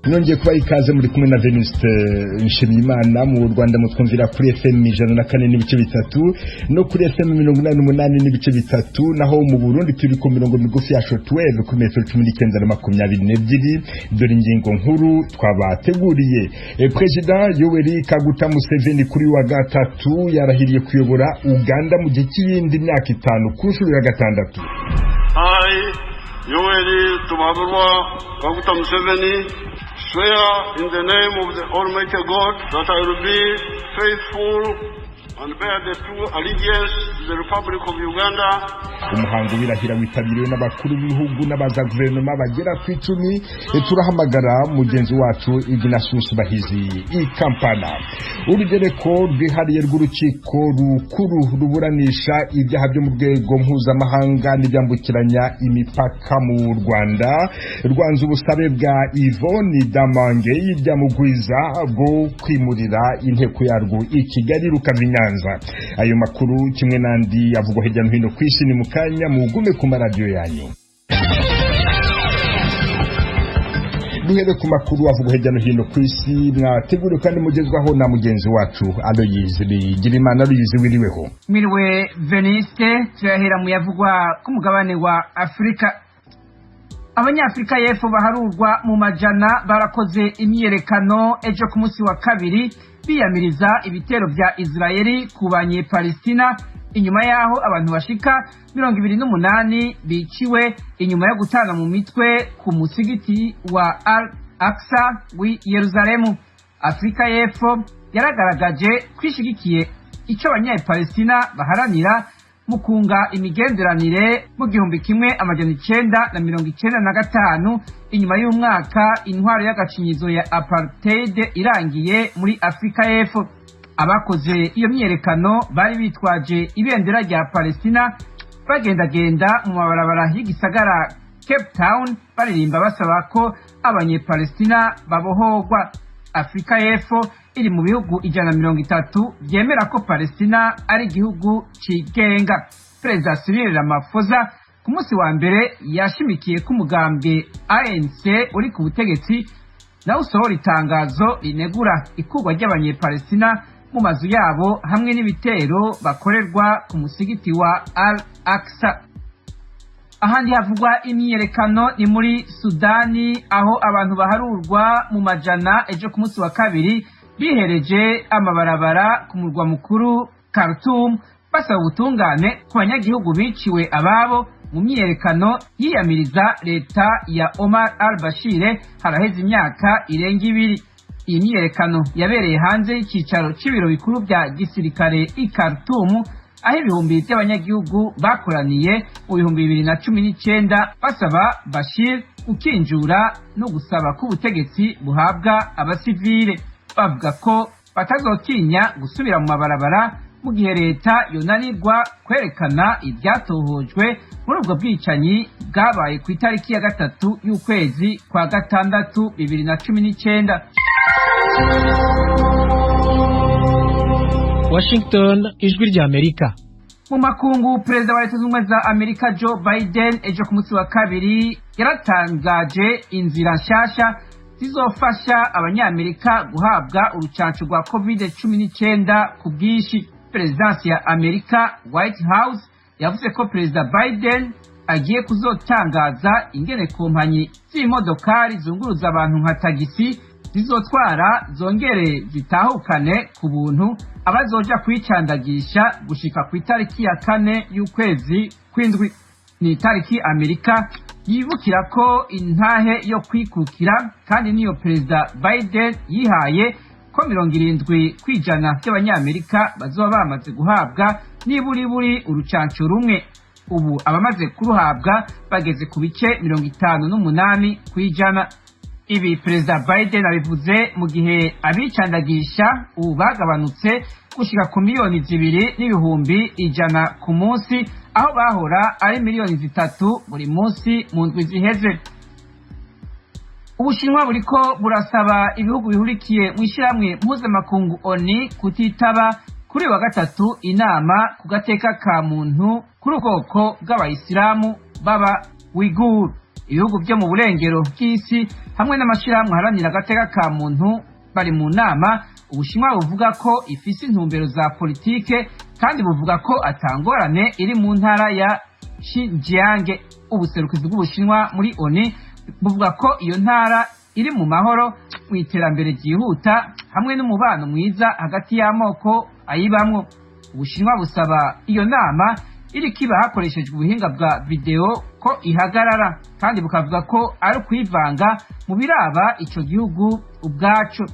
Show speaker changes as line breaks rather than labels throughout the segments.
nongeye kuba ikaze muri kumwe na Venuste Nshimiyimana mu Rwanda mutwumvira kuri FM 104.3 no kuri FM 88.3 naho mu Burundi turi ku mirongo migufi ya shortwave ku metero 1922 dore ingingo nkuru twabateguriye. President Yoweri Kaguta Museveni kuri wa gatatu yarahiriye kuyobora Uganda mu gihe cy'indi myaka 5 ku nshuro ya gatandatu.
Yoweri Tumaburwa Kaguta Museveni swear in the name of the Almighty God that I will be faithful and bear the true allegiance to the Republic of Uganda.
Umuhango wirahira witabiriwe n'abakuru b'ibihugu n'abaza guverinoma bagera ku 10. Turahamagara mugenzi wacu Ignatius Bahizi i Kampala. Urugereko rwihariye rw'urukiko rukuru ruburanisha ibyaha byo mu rwego mpuzamahanga n'ibyambukiranya imipaka mu Rwanda rwanze ubusabe bwa Yvonne Damange y'ibyamugwiza bwo kwimurira inteko yarwo i Kigali rukavinyanza. Ayo makuru kimwe nandi avugwa hirya no hino kwisi ni mukanya mugume ku maradiyo yanyu. Duhere ku makuru avugwa hirya no hino kwisi mwateguriwe kandi mugezwaho na mugenzi wacu Aloyize Bigirimana. Aloyize wiriweho?
Miriwe Veniste. Turahera mu yavugwa ku mugabane wa Afrika. Abanyafrika y'Epfo baharurwa mu majana barakoze imyerekano ejo ku munsi wa kabiri biyamiriza ibitero bya Israeli ku banye-Palestina inyuma yaho abantu bashika 28 biciwe inyuma yo gutana mu mitwe ku musigiti wa Al-Aqsa wi Yerusalemu. Afrika y'Epfo yaragaragaje kwishigikiye icyo abanye-Palestina baharanira mu kunga imigenderanire mu 1995 inyuma y'umwaka intwaro y'agacinyizo ya apartheid irangiye muri Afrika y'Epfo. Abakoze iyo myerekano bari bitwaje ibendera rya Palestina bagendagenda mu mabarabara y'igisagara Cape Town baririmba basaba ko abanye-Palestina babohorwa. Afrika y'Epfo iri mu bihugu 130 byemera ko Palestina ari igihugu cigenga. Perezida Cyril Ramaphosa ku munsi wa mbere yashimikiye ku mugambwe ANC uri ku butegetsi nawe usohora itangazo rinegura ikurwa ry'abanye-Palestina mu mazu yabo hamwe n'ibitero bakorerwa ku musigiti wa Al-Aqsa. Ahandi havugwa imyerekano ni muri Sudani aho abantu baharurwa mu majana ejo ku munsi wa kabiri bihereje amabarabara ku murwa mukuru Khartoum basaba ubutungane ku banyagihugu biciwe ababo mu myerekano yiyamiriza leta ya Omar al-Bashir haraheze imyaka irenga 2. Iyi myerekano yabereye hanze y'icicaro c'ibiro bikuru bya gisirikare i Khartoum aho ibihumbi by'abanyagihugu bakoraniye mu 2019 basaba Bashir ukinjura no gusaba ko ubutegetsi buhabwa abasivile. Bavuga ko batazotinya gusubira mu mabarabara mu gihe leta yonanirwa kwerekana ibyatohojwe muri ubwo bwicanyi bwabaye ku itariki ya 3 y'ukwezi kwa 6 2019.
Washington, ijwi rya Amerika.
Mu makungu, Perezida wa Leta Zunze Ubumwe za Amerika Joe Biden ejo ku munsi wa kabiri yaratangaje inzira nshasha zizofasha abanyamerika guhabwa urucanco rwa COVID-19 ku bwinshi. Perezidansi ya Amerika White House yavuze ko Perezida Biden agiye kuzotangaza ingene kompanyi z'imodokari zunguruza abantu nka tagisi zizotwara zongere zitahukane ku buntu abazoja kwicandagisha gushika ku itariki ya 4 y'ukwezi kw'indwi. Ni itariki Amerika yibukira ko intahe yo kwikukira kandi niyo Perezida Biden yihaye ko 70% by'abanyamerika bazoba bamaze guhabwa niburi urucanco rumwe. Ubu abamaze kuruhabwa bageze ku bice 58%. Ibi Perezida Biden abivuze mu gihe abicandagisha ubu bagabanutse gushika ku miliyoni 2,100 ku munsi aho bahora ari miliyoni 3 buri munsi mu ndwi ziheze. Ubushinwa buriko burasaba ibihugu bihurikiye mu ishyirahamwe mpuzamakungu ONU kutitaba kuri wa gatatu inama ku gateka ka muntu kuri ubwoko bw'abayisilamu baba Uighur. ibihugu byo mu burengero bw'isi hamwe n'amashyirahamwe aharanira agateka ka muntu bari mu nama. Ubushinwa buvuga ko ifise intumbero za politike kandi buvuga ko atangorane iri mu ntara ya Xinjiang. Ubuserukizi bw'Ubushinwa muri ONU buvuga ko iyo ntara iri mu mahoro, mu iterambere ryihuta hamwe n'umubano mwiza hagati y'amoko ayibamwo. Ubushinwa busaba iyo nama iri kiba hakoreshejwe ubuhinga bwa video ko ihagarara, kandi bukavuga ko ari kwivanga mu biraba ico gihugu ubwaco.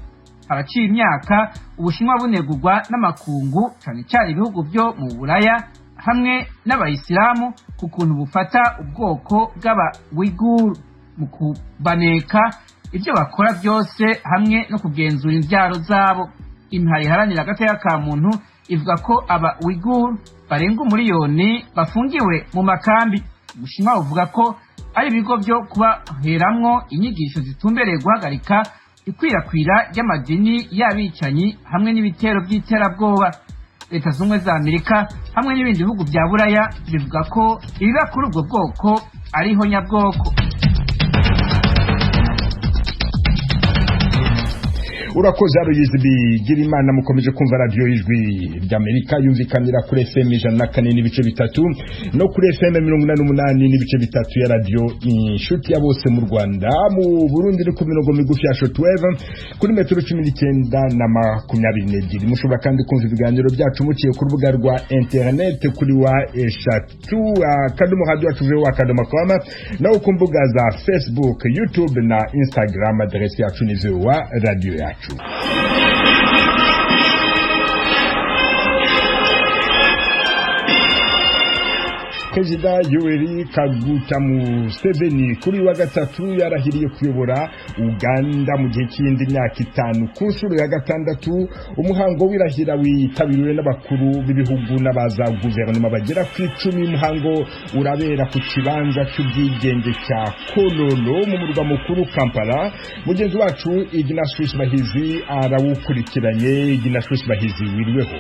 Haraciye imyaka Ubushinwa bunegurwa n'amakungu cyane cyane ibihugu byo mu Buraya hamwe n'abayisilamu ku kuntu bufata ubwoko bw'aba-Uighur mu kubaneka ibyo bakora byose hamwe no kugenzura imbyaro zabo. Imihari iharanira agateka ka muntu ivuga ko aba-Uighur barenga umuriyoni bafungiwe mu makambi. Ubushinwa buvuga ko ari ibigo byo kubaheramwo inyigisho zitumbereye guhagarika ikwirakwira ry'amadini y'abicanyi hamwe n'ibitero by'iterabwoba. Leta z'Ubumwe za Amerika hamwe n'ibindi bihugu bya Buraya bivuga ko ibiba kuri ubwo bwoko ariho nyabwoko.
urakoze Aloyizi Bigirimana. Mukomeje kumva radio Ijwi ry'Amerika yumvikanira kuri FM 104.3 no kuri FM 88.3 ya radio Inshuti ya bose mu Rwanda. Mu Burundi iri ku mirongo migufi ya shortwave kuri metero 19 na 22. Mushobora kandi kumva ibiganiro byacu muciye ku rubuga rwa internet kuri wa eshatu akadomo radio atuveho akadomo koma, naho ku mbuga za Facebook, YouTube na Instagram. Adresi yacu ni wa radio yacu. Perezida Yoweri Kaguta Museveni kuri wa gatatu yarahiriye kuyobora Uganda mu gihe cy'indi myaka 5 ku nshuro ya gatandatu. Umuhango wirahira witabiriwe n'abakuru b'ibihugu n'abaza guverinoma bagera ku 10. Umuhango urabera ku kibanza cy'ubwigenge cya Kololo mu murwa mukuru Kampala. Mugenzi wacu Ignatius Bahizi arawukurikiranye. Ignatius Bahizi, wiriweho?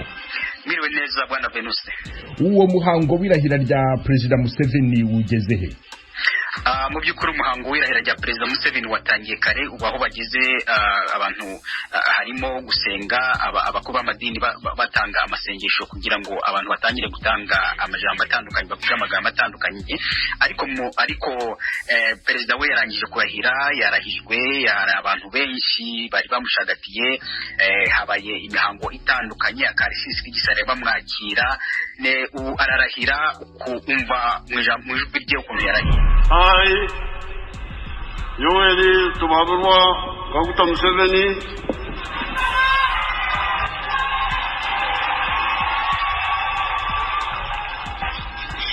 Miriwe neza bwana Venuse.
Uwo muhango wirahira rya Perezida Museveni ugeze he?
Mu by'ukuri umuhango wirahira rya Perezida Museveni watangiye kare. Ubu aho bageze abantu harimo gusenga, abakuru b'amadini batanga amasengesho kugira ngo abantu batangire gutanga amajambo atandukanye, bavuga amagambo atandukanye. Ariko Perezida we yarangije kurahira, yarahijwe, abantu benshi bari bamushagatiye. Habaye imihango itandukanye, akarisisi k'igisare bamwakira. Ubu ararahira kumva mu ijwi rye ukuntu yarahira.
I, Yoweri Kaguta Museveni,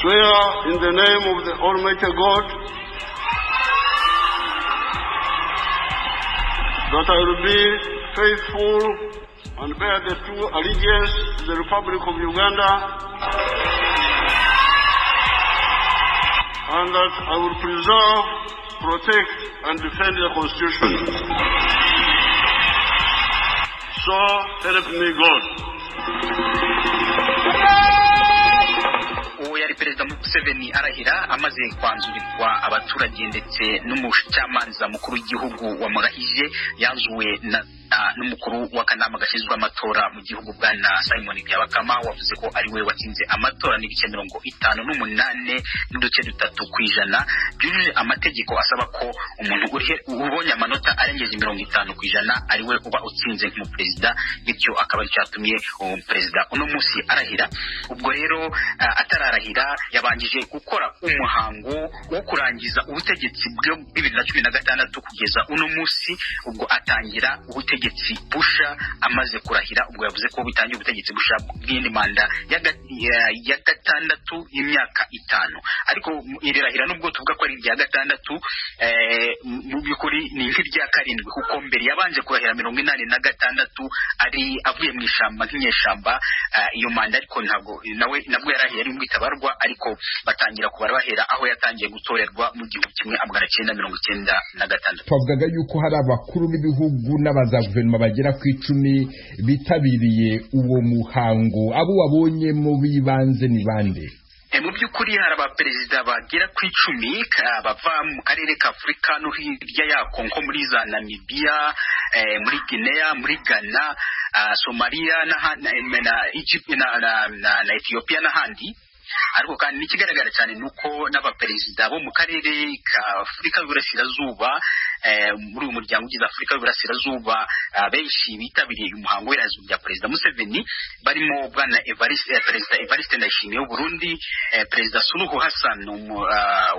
swear in the name of the Almighty God that I will be faithful and bear the true allegiance to the Republic of Uganda, and that I will preserve, protect, and defend the Constitution. So help me God.
Uwo yari Perezida Museveni arahira amaze kwanzurirwa abaturage ndetse n'umucamanza mukuru w'igihugu wamurahije, yanzuwe n'umukuru w'akanama gashinzwe amatora mu gihugu bwana Simon Byabakama, wavuze ko ari we watsinze amatora n'ibice 58 n'uduce 3%, byujuje amategeko asaba ko umuntu ubonye amanota arengeje 50% ari we uba utsinze nk'umuperezida. Bityo akaba cyatumye umuperezida uno munsi arahira. Ubwo rero atararahira yabanjije gukora umuhango wo kurangiza ubutegetsi bwe 2016 kugeza uno munsi. Ubwo atangira ubutegetsi busha amaze kurahira. Ubwo yavuze ko bitangiye ubutegetsi busha bw'indi manda ya gatandatu y'imyaka 5. Ariko irahira nubwo tuvuga ko ari rya gatandatu, mu by'ukuri ni nk'irya 7 kuko mbere yabanje kurahira 86 ari avuye mu ishamba nk'inyeshamba iyo manda. Ariko nabwo yarahiye ari mwitabarwa, ariko batangira kubara bahera aho yatangiye gutorerwa mu gihugu kimwe 1996.
Twavugaga yuko hari abakuru b'ibihugu n'abaza guverinoma bagera ku 10 bitabiriye uwo muhango. Abo wabonye mu bibanze ni bande?
mu by'ukuri hari abaperezida bagera ku 10 bava mu karere ka Afurika no hirya yako nko muri za Namibia, muri Guinea, muri Ghana, Somalia na Egypt na Ethiopia n'ahandi. Ariko kandi n'ikigaragara cyane nuko n'abaperezida bo mu karere ka Afurika y'Uburasirazuba muri uyu muryango ugize Afurika y'Uburasirazuba benshi bitabiriye umuhango w'irahizwa rya Perezida Museveni, barimo bwana Perezida Evariste Ndayishimiye w'u Burundi, Perezida Suluhu Hassan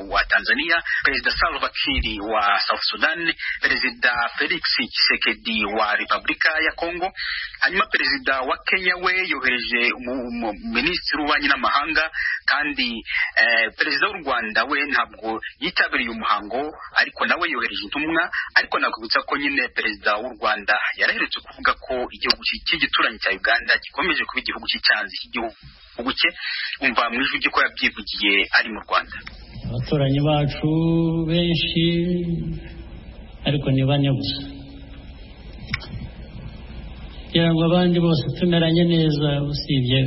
wa Tanzania, Perezida Salva Kiir wa South Sudan, Perezida Felix Tshisekedi wa Repubulika ya Congo. Hanyuma Perezida wa Kenya we yohereje Minisitiri w'Ububanyi n'Amahanga, kandi Perezida w'u Rwanda we ntabwo yitabiriye umuhango ariko nawe yohereje intumwa. Ariko nakubutsa ko nyine Perezida w'u Rwanda yaraherutse kuvuga ko igihugu cy'igituranyi cya Uganda gikomeje kuba igihugu cy'icyanzi cy'igihugu cye. Umva mu ijwi ko yabyivugiye ari mu Rwanda.
Abaturanyi bacu benshi ariko ni bane gusa, kugira ngo abandi bose tumeranye neza, usibye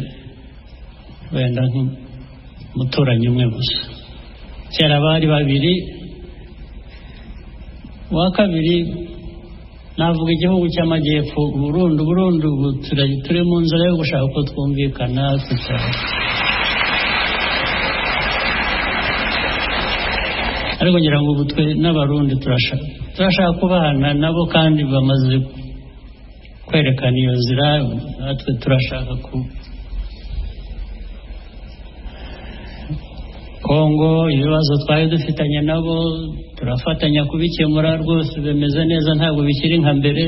wenda nk'umuturanyi umwe gusa. Kera bari babiri, uwa kabiri navuga igihugu cy'amajyepfo Burundi, ubu turi mu nzira yo gushaka ko twumvikana ariko ngira ngo ubu twe n'Abarundi turashaka kubana nabo, kandi bamaze kwerekana iyo nzira. Natwe turashaka Kongo, ibibazo twari dufitanye nabo turafatanya kubikemura rwose, bemeze neza, ntabwo bikiri nka mbere.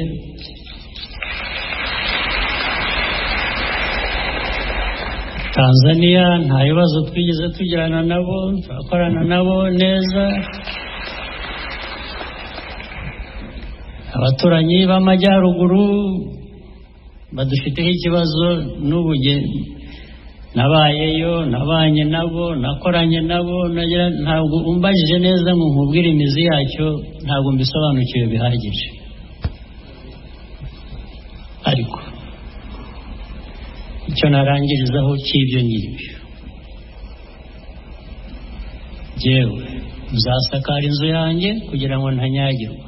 Tanzania nta bibazo twigeze tugirana nabo, turakorana nabo neza. Abaturanyi b'amajyaruguru badufiteho ikibazo n'ubu nabayeyo, nabanye nabo, nakoranye nabo, ntabwo umbajije neza ngo nkubwire imizi yacyo, ntabwo mbisobanukiwe bihagije. Ariko icyo narangirizaho cy'ibyo ngibyo, jewe nzasakara inzu yanjye kugira ngo ntanyagirwa.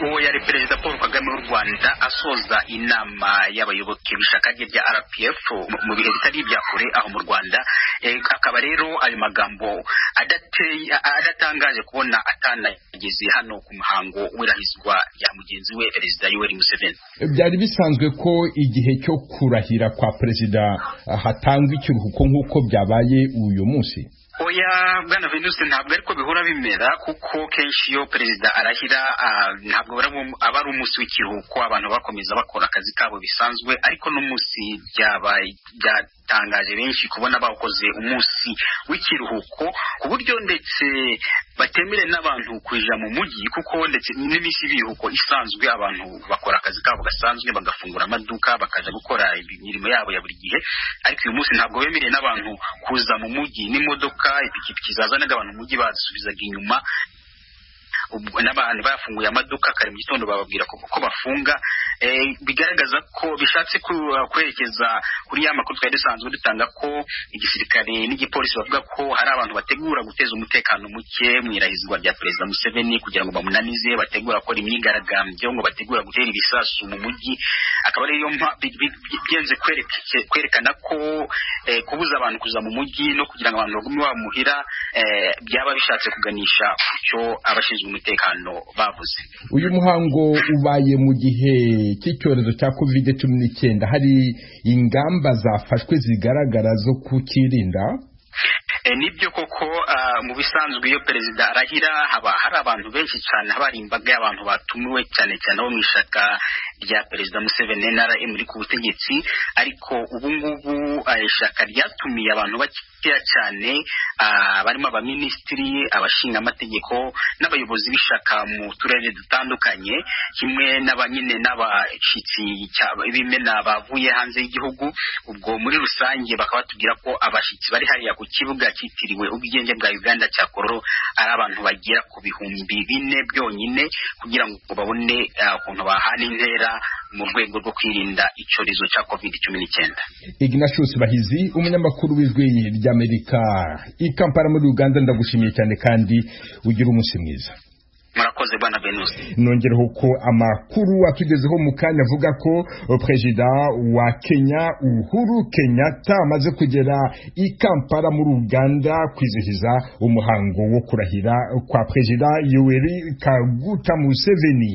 Uwo yari Perezida Paul Kagame w'u Rwanda asoza inama y'abayoboke b'ishyaka rye rya RPF mu bihe bitari ibya kure aho mu Rwanda. Akaba rero ayo magambo adatangaje kubona atanageze hano ku muhango w'irahizwa rya mugenzi we Perezida Yoweri Museveni.
Byari bisanzwe ko igihe cyo kurahira kwa Perezida hatangwa ikiruhuko nk'uko byabaye uyu munsi?
Oya bwana Venuste, ntabwo ariko bihora bimera, kuko kenshi iyo Perezida arahira ntabwo aba ari umunsi w'ikiruhuko, abantu bakomeza bakora akazi kabo bisanzwe. Ariko n'umunsi byatangaje benshi kubona bakoze umunsi w'ikiruhuko, ku buryo ndetse batemere n'abantu kuja mu mujyi, kuko ndetse n'iminsi y'ibiruhuko isanzwe abantu bakora akazi kabo gasanzwe, bagafungura amaduka bakaja gukora imirimo yabo ya buri gihe. Ariko uyu munsi ntabwo bemereye n'abantu kuza mu mujyi n'imodoka, ipikipiki zazanaga abantu mu mujyi bazisubizaga inyuma. N'abantu bafunguye amaduka kare mu gitondo bababwira ko bafunga. Bigaragaza ko bishatse kwerekeza kuri ya makuru twari dusanzwe dutanga ko igisirikare n'igipolisi bavuga ko hari abantu bategura guteza umutekano muke mu irahizwa rya Perezida Museveni kugira ngo bamunanize, bategura gukora imyigaragambyo, ngo bategura gutera ibisasu mu mujyi. Akaba ariyo byenze kwerekana ko kubuza abantu kuza mu mujyi no kugira ngo abantu bagume bamuhira byaba bishatse kuganisha cyo abashinzwe umutekano bavuze.
Uyu muhango ubaye mu gihe cy'icyorezo cya COVID-19, hari ingamba zafashwe zigaragara zo kukirinda?
Nibyo koko, mu bisanzwe iyo Perezida arahira haba hari abantu benshi cyane, haba hari imbaga y'abantu batumiwe cyane cyane bo mu ishaka rya Perezida Museveni NRM muri ku butegetsi. Ariko ubu ngubu ishaka ryatumiye abantu bakeya cyane, barimo abaminisitiri, abashinga amategeko n'abayobozi b'ishaka mu turere dutandukanye, kimwe n'abanyine n'abashitsi b'imena bavuye hanze y'igihugu. Ubwo muri rusange bakaba batubwira ko abashitsi bari hariya ku kibuga cyitiriwe ubwigenge bwa Uganda cya Kororo ari abantu bagera ku 4,000 byonyine, kugira ngo babone ukuntu bahana intera mu rwego rwo kwirinda icyorezo cya COVID-19.
Ignatius Bahizi, umunyamakuru w'ijwi ry'Amerika i Kampala muri Uganda, ndagushimiye cyane kandi ugira umunsi mwiza.
Murakoze bwana Venus.
Nongereho ko amakuru atugezeho mu kanya avuga ko perezida wa Kenya Uhuru Kenyatta amaze kugera i Kampala muri Uganda kwizihiza umuhango wo kurahira kwa perezida Yoweri Kaguta Museveni.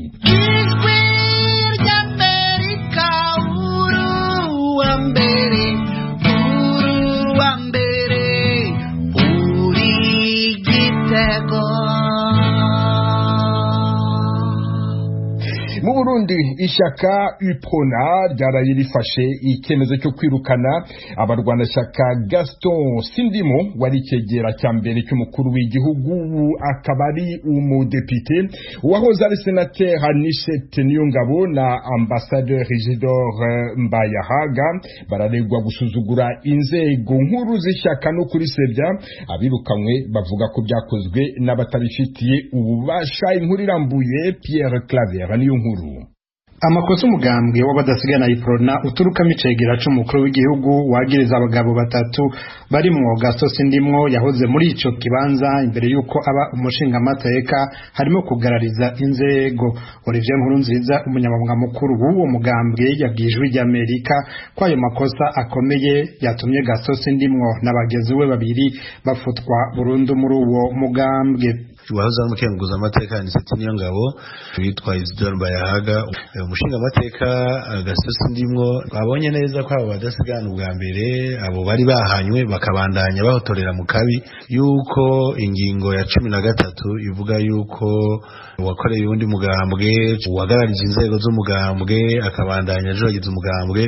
Mu Burundi ishyaka UPRONA ryaraye rifashe icyemezo cyo kwirukana abarwanashyaka Gaston Sindimo wari cyegera cya mbere cy'umukuru w'igihugu akaba ari umudepite, uwahoze ari senateri Anicet Niyongabo na ambasaderi Isidore Mbayahaga bararegwa gusuzugura inzego nkuru z'ishyaka no kurisebya. Abirukanywe bavuga ko byakozwe n'abatabifitiye ububasha. Inkuru irambuye Pierre Claver niyo nkuru.
Amakosa umugambwe w'abadasigana UPRONA uturukamo icegera c'umukuru w'igihugu wagiriza abagabo batatu barimwo Gaston Sindimwo yahoze muri ico kibanza imbere yuko aba umushinga amateka harimo kugarariza inzego. Olivier Nkurunziza umunyamabanga mukuru w'uwo mugambwe yabwijwe ry'Amerika ko ayo makosa akomeye yatumye Gaston Sindimwo n'abagenzi we babiri bafutwa burundu muri uwo mugambwe.
Wahoze umukenguza amateka Anicet Niyongabo witwa Isidore Mbayahaga umushinga amateka Gaston Sindimwo babonye neza ko abo badasigana ubwa mbere abo bari bahanywe bakabandanya bahotorera mu kabi yuko ingingo ya 13 ivuga yuko wakoreye undi mugambwe wagararije inzego z'umugambwe akabandanya ajogiza umugambwe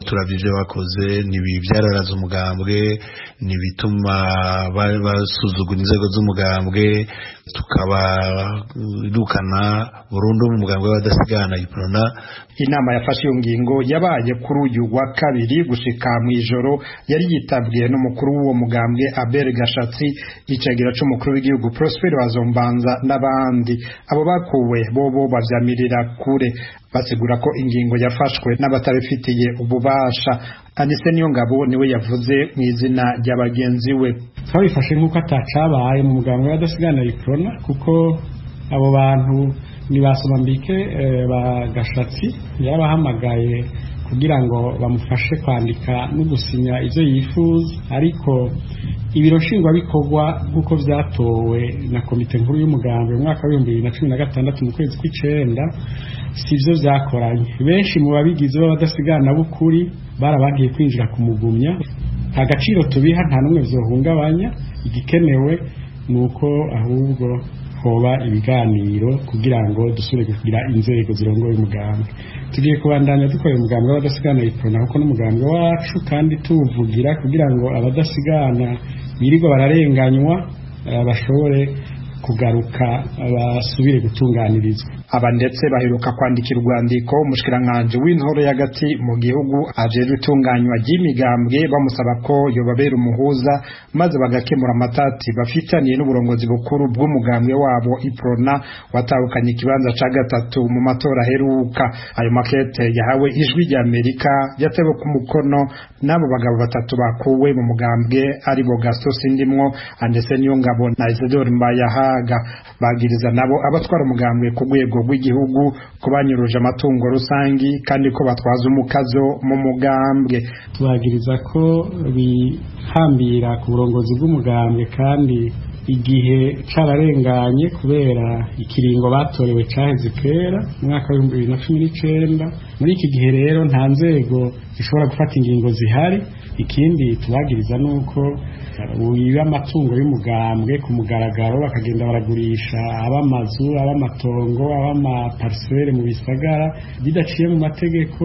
turavije bakoze nibivyararaza umugambwe nibituma basuzugura inzego z'umugambwe tukaba irukana burundu mu mugambwe w'abadasigana UPRONA.
Inama yafashe iyo ngingo yabaye kuri uyu wa kabiri gushika mu ijoro yari yitabwiye n'umukuru w'uwo mugambwe Abel Gashatsi, icegera c'umukuru w'igihugu Prosper Bazombanza n'abandi. Abo bakuwe bobo bavyamirira kure basigura ko ingingo yafashwe n'abatabifitiye ububasha. Anise Niyongabo niwe yavuze mu izina ry'abagenzi we.
Twabifashe nk'uko atacabaye mu mugambwe w'abadasigana UPRONA kuko abo bantu nibasomambike bagashatsi yabahamagaye kugira ngo bamufashe kwandika no gusinya ivyo yifuza, ariko ibiro nshingwabikorwa nk'uko vyatowe na komite nkuru y'umugambwe mu mwaka wa 2016 mu kwezi kw'icenda sivyo vyakoranye. Benshi mu babigize b'abadasigana b'ukuri barabagiye kwinjira kumugumya. Agaciro tubiha nta numwe vyohungabanya, igikenewe nuko ahubwo hoba ibiganiro kugira ngo dusubire kugira inzego zirongoye umugambwe. Tugiye kubandanya dukorera umugambwe w'abadasigana UPRONA kuko n'umugambwe wacu kandi tuvugira kugira ngo abadasigana birirwa bararenganywa bashobore kugaruka basubire gutunganirizwa.
Aba ndetse baheruka kwandikira urwandiko umushikiranganje w'intoro y'agati mu gihugu ajejwe itunganywa ry'imigambwe bamusaba ko yobabera umuhuza maze bagakemura amatati bafitaniye n'uburongozi bukuru bw'umugambwe wabo UPRONA watahukanye ikibanza ca gatatu mu matora aheruka. Ayo makete yahawe ijwi ry'Amerika yatewe ku mukono n'abo bagabo batatu bakuwe mu mugambwe ari bo Gaston Sindimwo, Anise Niyongabo na Isidore Mbayahaga. Bagiriza nabo abatwara umugambwe ku rwego rw'igihugu kubanyuruje amatungo rusangi kandi ko batwaza umukazo mu mugambwe.
Tubagiriza ko bihambira ku burongozi bw'umugambwe kandi igihe cararenganye kubera ikiringo batorewe caheze kera mu mwaka wa 2019. Muri iki gihe rero nta nzego zishobora gufata ingingo zihari. Ikindi tubagiriza nuko wiba amatungo y'umugambwe ku mugaragaro bakagenda baragurisha abamazu abamatongo abamaparcelle mu bisagara bidaciye mu mategeko,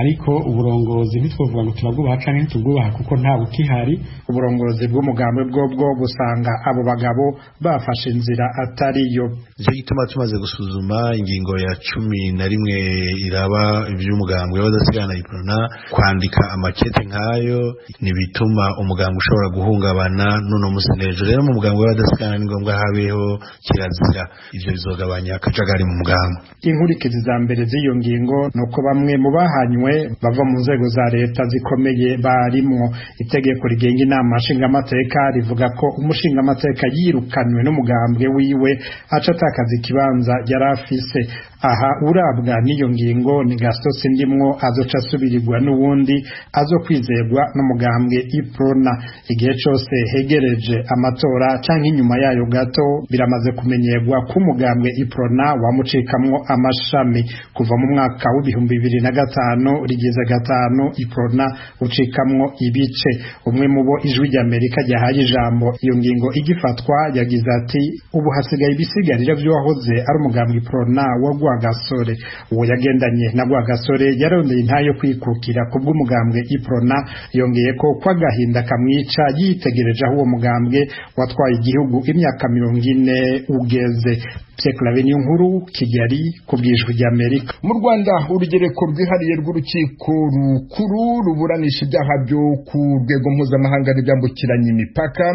ariko uburongozi ntitwovuga ngo turagubaha canke ntitugubaha kuko nta bukihari.
Uburongozi bw'umugambwe bwo busanga abo bagabo bafashe inzira atariyo.
Nicyo gituma tumaze gusuzuma ingingo ya 11 iraba ivy'umugambwe w'abadasigana UPRONA kwandika amakete nk'ayo nibituma umugambi ushobora guhungabana n'uno musi n'ejo. Rero mu mugambi w'abadasigana ni ngombwa habeho kirazira, ivyo bizogabanya akajagari mu mugambi.
Inkurikizi za mbere z'iyo ngingo nuko bamwe mu bahanywe bava mu nzego za leta zikomeye barimwo. Itegeko rigenga inama nshingamateka rivuga ko umushingamateka yirukanwe n'umugambwe wiwe aca atakaza ikibanza yari afise. Aha urabwa n'iyo ngingo ni Gasosi ndimwo azoca asubirirwa n'uwundi azokwizerwa n'umugambwe Iprona. Igihe cyose hegereje amatora canke inyuma yayo gato biramaze kumenyerwa ko umugambwe Iprona wamucikamwo amashami. Kuva mu mwaka w'2005 rigeze 5 Iprona ucikamwo ibice. Umwe mu bo Ijwi ry'Amerika ryahaye ijambo iyo ngingo igifatwa yagize ati ubu hasigaye ibisigarira by'uwahoze ari umugambwe Iprona wa Gasore. Uwo yagendanye na Gasore yarondeye intayo kwikukira kubw'umugambwe Iprona, yongeye ko kwagahinda kamwica yitegereje aho uwo mugambwe watwaye igihugu imyaka 40 ugeze. Pyeklavenye nkuru Kigali kubwijwe ry'Amerika.
Mu Rwanda urugereko rwihariye rw'urukiko rukuru ruburanisha ibyaha byo ku rwego mpuzamahanga n'ibyambukiranya imipaka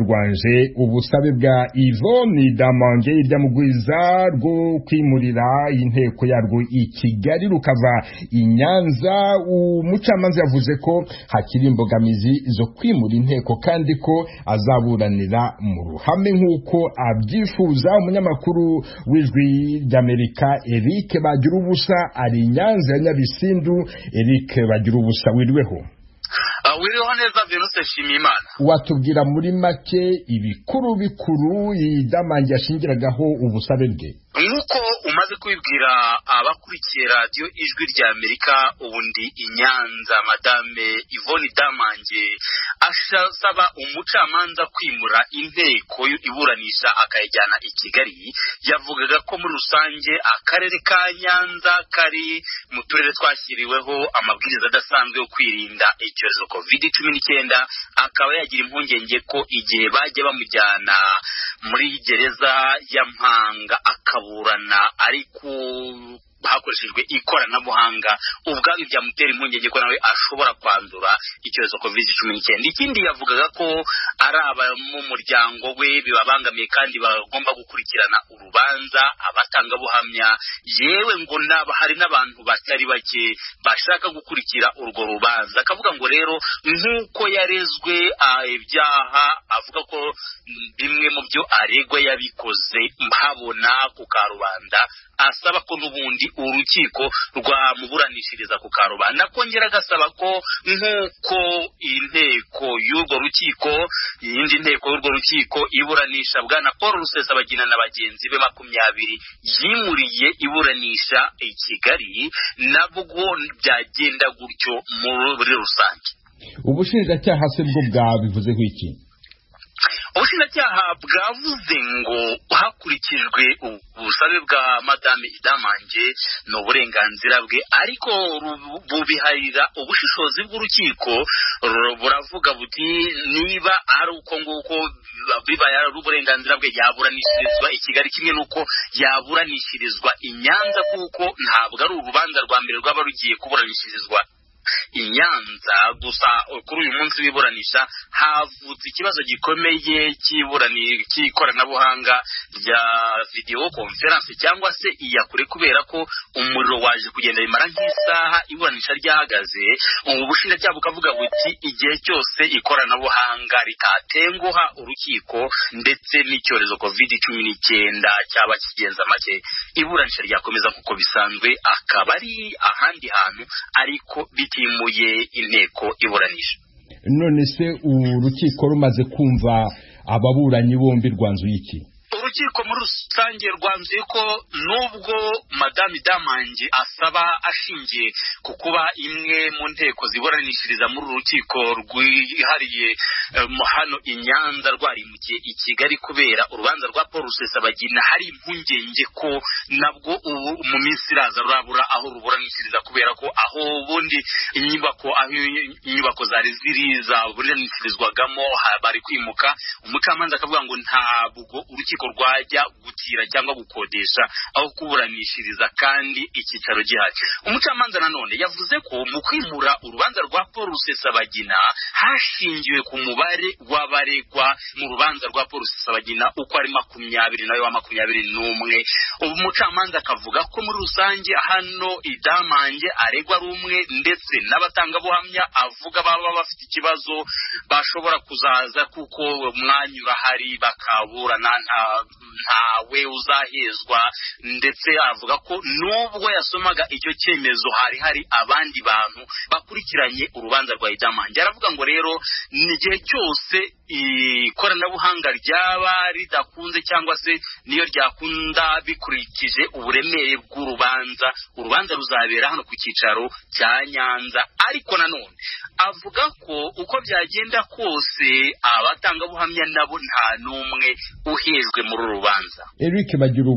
rwanje ubusabe bwa Yvonne Damange iryamugwiza rwo kwimurira inteko yarwo i Kigali rukava i Nyanza. Umucamanza yavuze ko hakiri imbogamizi zo kwimura inteko kandi ko azaburanira mu ruhame nk'uko abyifuza. Umunyamakuru w'Ijwi ry'Amerika Eric Bagirubusa ari Nyanza ya Nyabisindu. Eric Bagirubusa wiriweho?
Wiriho neza Venuse Shimimana.
Watubwira muri make ibikuru bikuru Damange yashingiragaho ubusabe bwe?
Nk'uko umaze kubibwira abakurikiye radio Ijwi ry'Amerika ubundi i Nyanza, Madame Yvonne Damange asaba umucamanza kwimura inteko iburanisha akayijyana i Kigali. Yavugaga ko muri rusange akarere ka Nyanza kari mu turere twashyiriweho amabwiriza adasanzwe yo kwirinda icyorezo COVID-19, akaba yagira impungenge ko igihe bajya bamujyana muri gereza ya Mpanga akaburana ariko hakoreshejwe ikoranabuhanga ubwabyo byamutera impungenge ko nawe ashobora kwandura icyorezo COVID-19. Ikindi yavugaga ko ari aba mu muryango we bibabangamiye kandi bagomba gukurikirana urubanza, abatangabuhamya, yewe ngo hari n'abantu batari bake bashaka gukurikira urwo rubanza. Akavuga ngo rero nk'uko yarezwe ibyaha, avuga ko bimwe mu byo aregwa yabikoze mpabona ku karubanda, asaba ko n'ubundi urukiko rwamuburanishiriza ku karubanda. Kongera agasaba ko nk'uko inteko y'urwo rukiko, iyindi nteko y'urwo rukiko iburanisha bwana Paul Rusesabagina na bagenzi be 20 yimuriye iburanisha i Kigali, nabwo byagenda gutyo muri rusange.
Ubushinjacyaha se bwo bwabivuzeho iki?
Ubushinjacyaha bwavuze ngo hakurikijwe ubusabe bwa Madame Damange n'uburenganzira bwe, ariko bubiharira ubushishozi bw'urukiko. Buravuga buti niba ari uko nguko bibaye ari uburenganzira bwe yaburanishirizwa i Kigali kimwe nuko yaburanishirizwa i Nyanza, kuko ntabwo ari urubanza rwa mbere rwaba rugiye kuburanishirizwa i Nyanza. Gusa kuri uyu munsi w'iburanisha havutse ikibazo gikomeye cy'ikoranabuhanga rya video conference cyangwa se iyakure, kubera ko umuriro waje kugenda bimara nk'isaha iburanisha ryahagaze. Ubushinjacyaha bukavuga buti igihe cyose ikoranabuhanga ritatenguha urukiko ndetse n'icyorezo COVID-19 cyaba kigenza make, iburanisha ryakomeza nk'uko bisanzwe, akaba ari ahandi hantu ariko bitimuye inteko iburanisha.
None se urukiko rumaze kumva ababuranyi bombi rwanzuye iki?
Urukiko muri rusange rwanzuye ko nubwo Madame Damange asaba ashingiye ku kuba imwe mu nteko ziburanishiriza muri urukiko rwihariye hano i Nyanza rwarimukiye i Kigali kubera urubanza rwa Paul Rusesabagina, hari impungenge ko nabwo mu minsi iraza rurabura aho ruburanishiriza, kubera ko aho ubundi inyubako zari ziriza buranishirizwagamo bari kwimuka. Umucamanza akavuga ngo ntabwo urukiko rwajya gutira cyangwa gukodesha aho kuburanishiriza kandi icyicaro gihari. Umucamanza nanone yavuze ko mu kwimura urubanza rwa Paul Rusesabagina hashingiwe ku mubare w'abaregwa mu rubanza rwa Paul Rusesabagina uko ari 20 nawe wa 21. Ubu umucamanza akavuga ko muri rusange hano Idamange aregwa ari umwe ndetse n'abatangabuhamya avuga baba bafite ikibazo bashobora kuzaza kuko mwanyura hari bakaburana ntawe uzahezwa, ndetse avuga ko nubwo yasomaga icyo cyemezo hari abandi bantu bakurikiranye urubanza rwa Idamange. Aravuga ngo rero ni igihe cyose ikoranabuhanga ryaba ridakunze cyangwa se niyo ryakunda bikurikije uburemere bw'urubanza, urubanza ruzabera hano ku cyicaro cya Nyanza. Ariko nanone avuga ko uko byagenda kose abatangabuhamya nabo nta n'umwe uhejwe muri uru rubanza.
Eric Bagira